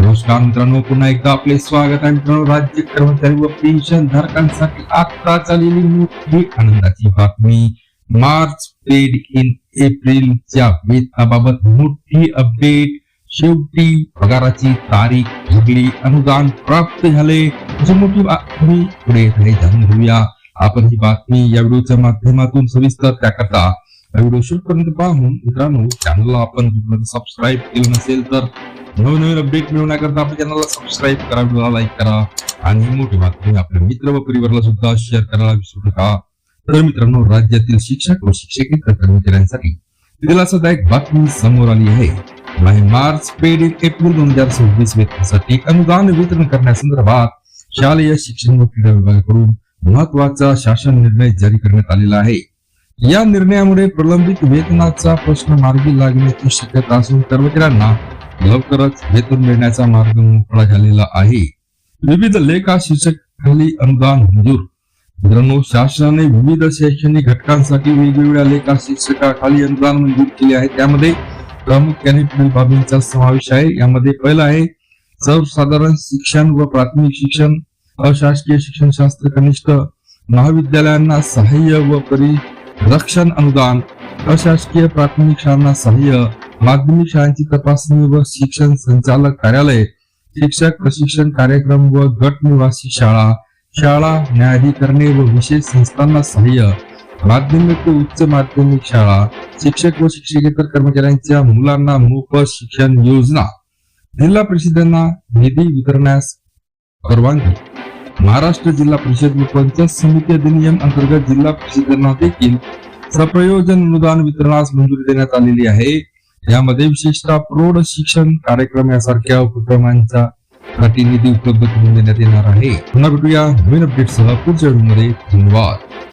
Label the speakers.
Speaker 1: नमस्कार मित्रांनो, पुन्हा एकदा आपले स्वागत आहे मित्रांनो. राज्य कर्मचारी व पेन्शन धारकांसाठी आता चाललेली मोठी आनंदाची बातमी. मार्च पेड इन एप्रिलच्या वेतनाबाबत मोठी अपडेट. शेवटी पगाराची तारीख ठरली, अनुदान प्राप्त झाले. अशी मोठी बातमी पुढे जाणून घेऊया आपण ही बातमी या व्हिडिओच्या माध्यमातून सविस्तर. त्याकरता व्हिडिओ शेवटपर्यंत पाहून मित्रांनो, चॅनलला आपण सबस्क्राईब केलं नसेल तर नवीन अपडेट मिळवण्याकरता आपल्या चॅनलला सबस्क्राईब करा, व्हिडिओला लाईक करा आणि मोठी बातमी आपल्या मित्र व परिवाराला सुद्धा शेअर करायला विसरू नका. तर मित्रांनो, राज्यातील शिक्षक व शिक्षकेतर कर्मचाऱ्यांसाठी दिलासादायक बातमी समोर आली आहे. मार्च पेड इन एप्रिल 2026 वेतनासाठी अनुदान वितरण करण्यासंदर्भात शालेय शिक्षण व क्रीडा विभागाकडून महत्वाचा शासन निर्णय जारी करण्यात आलेला आहे. या निर्णयामुळे प्रलंबित वेतनाचा प्रश्न मार्गी लागण्याची शक्यता असून कर्मचाऱ्यांना लवकरच वेतन मिळण्याचा मार्ग मोकळा झालेला आहे. विविध लेखा शीर्षक खाली अनुदान मंजूर. मित्रांनो, शासनाने विविध शैक्षणिक घटकांसाठी वेगवेगळ्या लेखा शीर्षकाखाली अनुदान मंजूर केले आहे. त्यामध्ये प्रामुख्याने पुढील बाबींचा समावेश आहे. यामध्ये पहिला आहे सर्वसाधारण शिक्षण व प्राथमिक शिक्षण, अशासकीय शिक्षण शास्त्र कनिष्ठ महाविद्यालयांना सहाय्य व परिरक्षण अनुदान, अशासकीय प्राथमिक शाळांना सहाय्य, माध्यमिक शाळांची तपासणी व शिक्षण संचालक कार्यालय, शिक्षक प्रशिक्षण कार्यक्रम व गट निवासी शाळा, शाळा न्यायाधिकरणे व विशेष संस्थांना सहाय्य, माध्यमिक व उच्च माध्यमिक शाळा, शिक्षक व शिक्षकेतर कर्मचाऱ्यांच्या मुलांना मोफत शिक्षण योजना, जिल्हा परिषदांना निधी वितरणास परवानगी. महाराष्ट्र जिल्हा परिषद व पंचायत समिती अधिनियम अंतर्गत जिल्हा परिषदांना देखील सप्रयोजन अनुदान वितरणास मंजुरी देण्यात आलेली आहे. यामध्ये विशेषतः प्रौढ शिक्षण कार्यक्रम यासारख्या उपक्रमांचा निधी उपलब्ध करून देण्यात येणार आहे. पुन्हा भेटूया नवीन अपडेटसह पुढच्या व्हिडिओमध्ये. धन्यवाद.